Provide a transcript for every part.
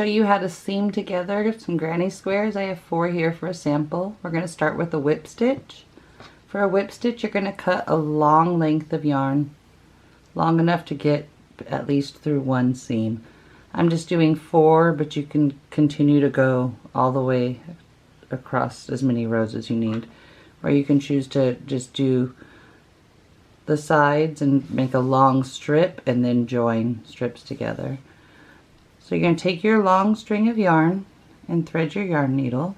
show you how to seam together some granny squares. I have 4 here for a sample. We're going to start with a whip stitch. For a whip stitch, you're going to cut a long length of yarn, long enough to get at least through one seam. I'm just doing 4, but you can continue to go all the way across as many rows as you need. Or you can choose to just do the sides and make a long strip and then join strips together. So you're going to take your long string of yarn and thread your yarn needle.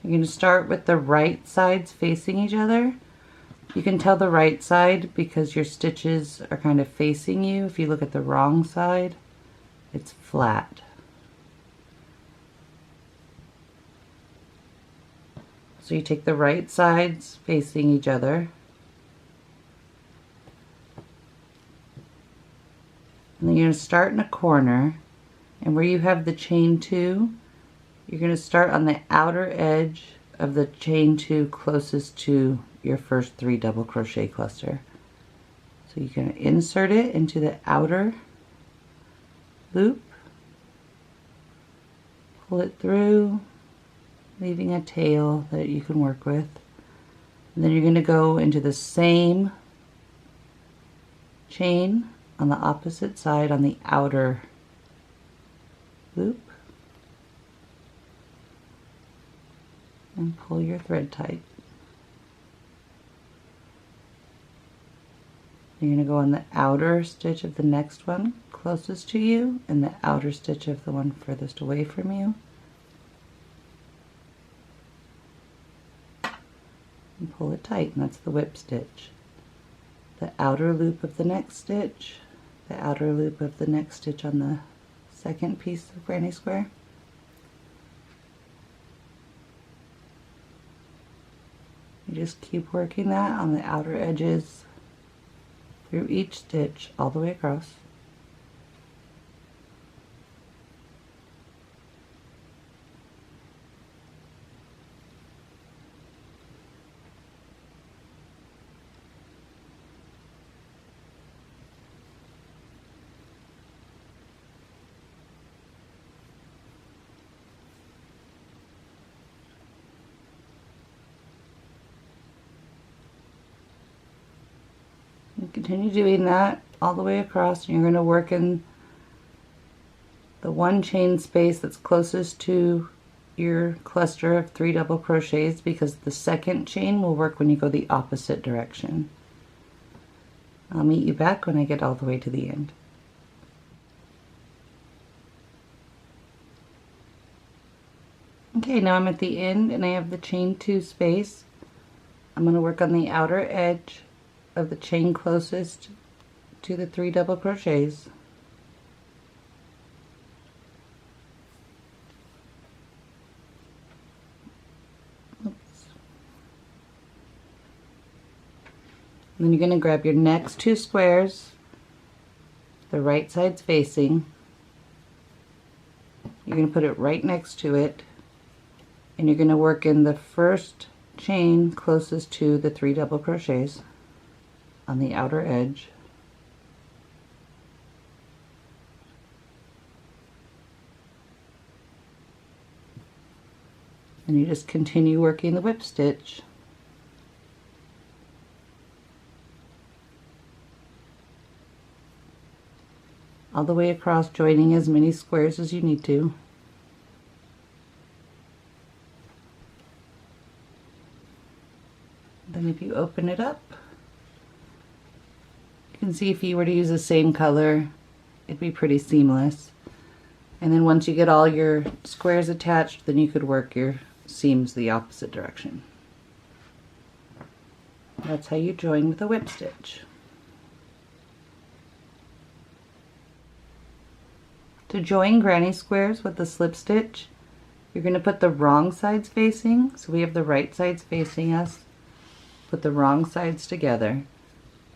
You're going to start with the right sides facing each other. You can tell the right side because your stitches are kind of facing you. If you look at the wrong side, it's flat. So you take the right sides facing each other. And then you're going to start in a corner, and where you have the chain 2, you're going to start on the outer edge of the chain 2 closest to your first 3 double crochet cluster. So you're going to insert it into the outer loop, pull it through, leaving a tail that you can work with. And then you're going to go into the same chain on the opposite side on the outer loop and pull your thread tight. You're going to go on the outer stitch of the next one closest to you and the outer stitch of the one furthest away from you. And pull it tight, and that's the whip stitch. The outer loop of the next stitch, the outer loop of the next stitch on the second piece of granny square. You just keep working that on the outer edges through each stitch all the way across. Continue doing that all the way across, and you're going to work in the one chain space that's closest to your cluster of 3 double crochets, because the second chain will work when you go the opposite direction. I'll meet you back when I get all the way to the end. Okay, now I'm at the end and I have the chain 2 space. I'm going to work on the outer edge of the chain closest to the 3 double crochets. Oops. And then you're going to grab your next 2 squares, the right side's facing. You're going to put it right next to it, and you're going to work in the first chain closest to the 3 double crochets on the outer edge. And you just continue working the whip stitch. All the way across, joining as many squares as you need to. Then if you open it up, you can see if you were to use the same color, it'd be pretty seamless. And then once you get all your squares attached, then you could work your seams the opposite direction. That's how you join with a whip stitch. To join granny squares with the slip stitch, you're going to put the wrong sides facing. So we have the right sides facing us. Put the wrong sides together.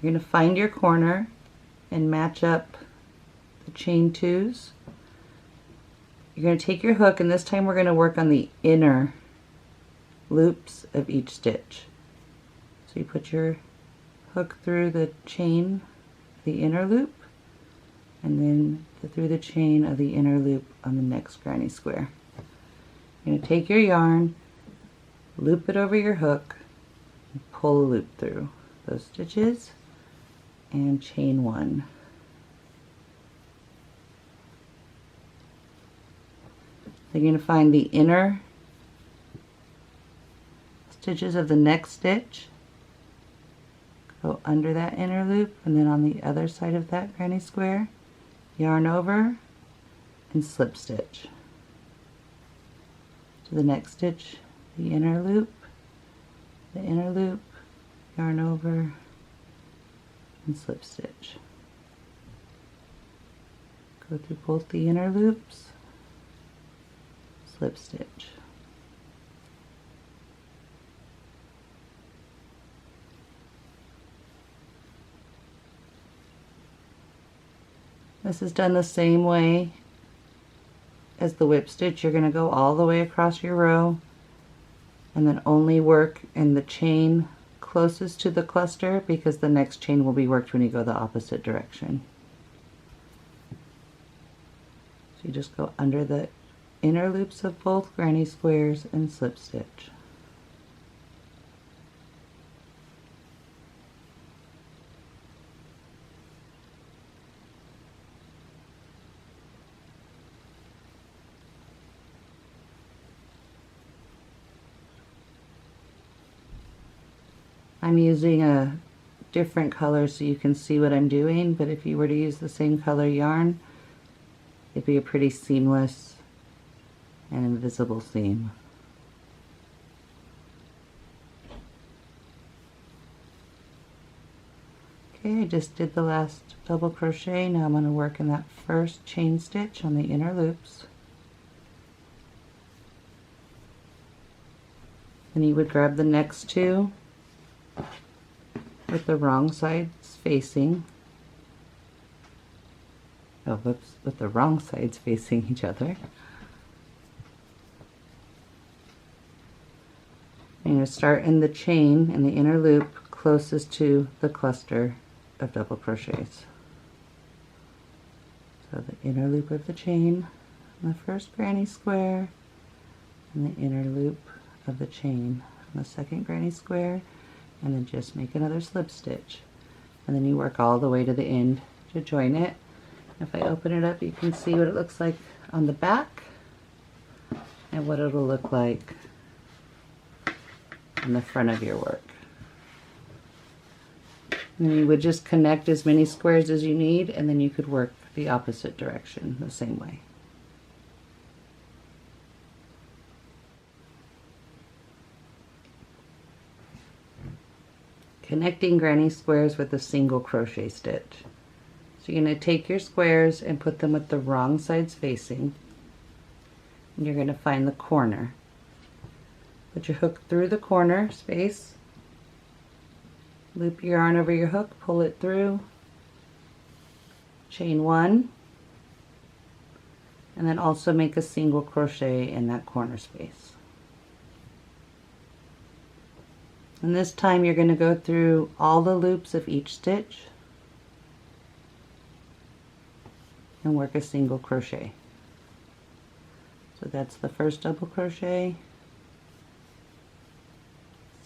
You're going to find your corner and match up the chain 2s. You're going to take your hook, and this time we're going to work on the inner loops of each stitch. So you put your hook through the chain the inner loop, and then through the chain of the inner loop on the next granny square. You're going to take your yarn, loop it over your hook, and pull a loop through those stitches, and chain one. Then you're going to find the inner stitches of the next stitch, go under that inner loop, and then on the other side of that granny square, yarn over and slip stitch to the next stitch, the inner loop, yarn over and slip stitch. Go through both the inner loops, slip stitch. This is done the same way as the whip stitch. You're going to go all the way across your row and then only work in the chain closest to the cluster, because the next chain will be worked when you go the opposite direction. So you just go under the inner loops of both granny squares and slip stitch. I'm using a different color so you can see what I'm doing, but if you were to use the same color yarn, it'd be a pretty seamless and invisible seam. Okay, I just did the last double crochet. Now I'm going to work in that first chain stitch on the inner loops. Then you would grab the next two with the wrong sides facing. Oh, whoops, with the wrong sides facing each other. I'm going to start in the chain in the inner loop closest to the cluster of double crochets. So the inner loop of the chain on the first granny square, and the inner loop of the chain on the second granny square, and then just make another slip stitch, and then you work all the way to the end to join it. If I open it up, you can see what it looks like on the back and what it'll look like on the front of your work. And then you would just connect as many squares as you need, and then you could work the opposite direction the same way. Connecting granny squares with a single crochet stitch. So you're going to take your squares and put them with the wrong sides facing, and you're going to find the corner. Put your hook through the corner space, loop your yarn over your hook, pull it through, chain one, and then also make a single crochet in that corner space. And this time you're going to go through all the loops of each stitch and work a single crochet. So that's the first double crochet,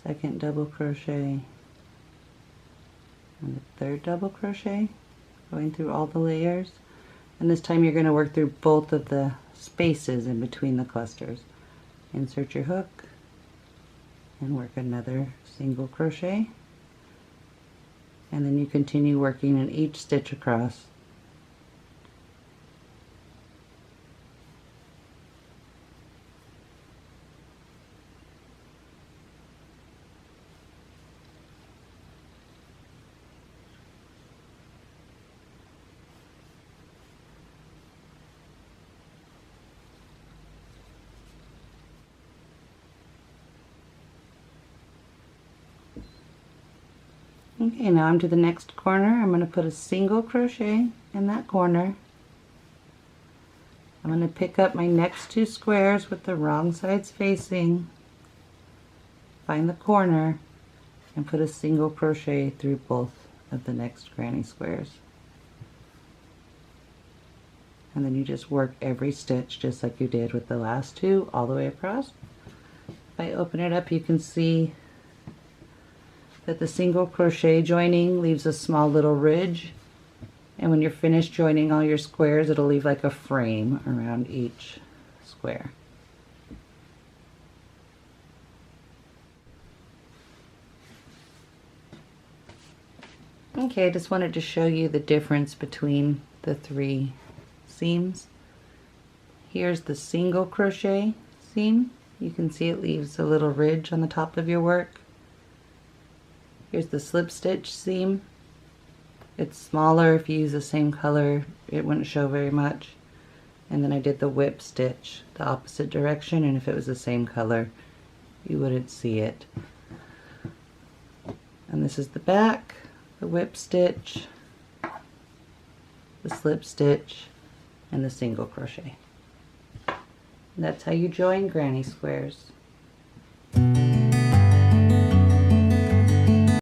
second double crochet, and the third double crochet, going through all the layers. And this time you're going to work through both of the spaces in between the clusters. Insert your hook and work another single crochet, and then you continue working in each stitch across. Okay, now I'm to the next corner. I'm going to put a single crochet in that corner. I'm going to pick up my next two squares with the wrong sides facing, find the corner, and put a single crochet through both of the next granny squares. and then you just work every stitch just like you did with the last two all the way across. If I open it up, you can see that the single crochet joining leaves a small little ridge, and when you're finished joining all your squares, it'll leave like a frame around each square. Okay, I just wanted to show you the difference between the three seams. Here's the single crochet seam. You can see it leaves a little ridge on the top of your work. Here's the slip stitch seam. It's smaller. If you use the same color, it wouldn't show very much. And then I did the whip stitch the opposite direction, and if it was the same color, you wouldn't see it. And this is the back, the whip stitch, the slip stitch, and the single crochet. And that's how you join granny squares.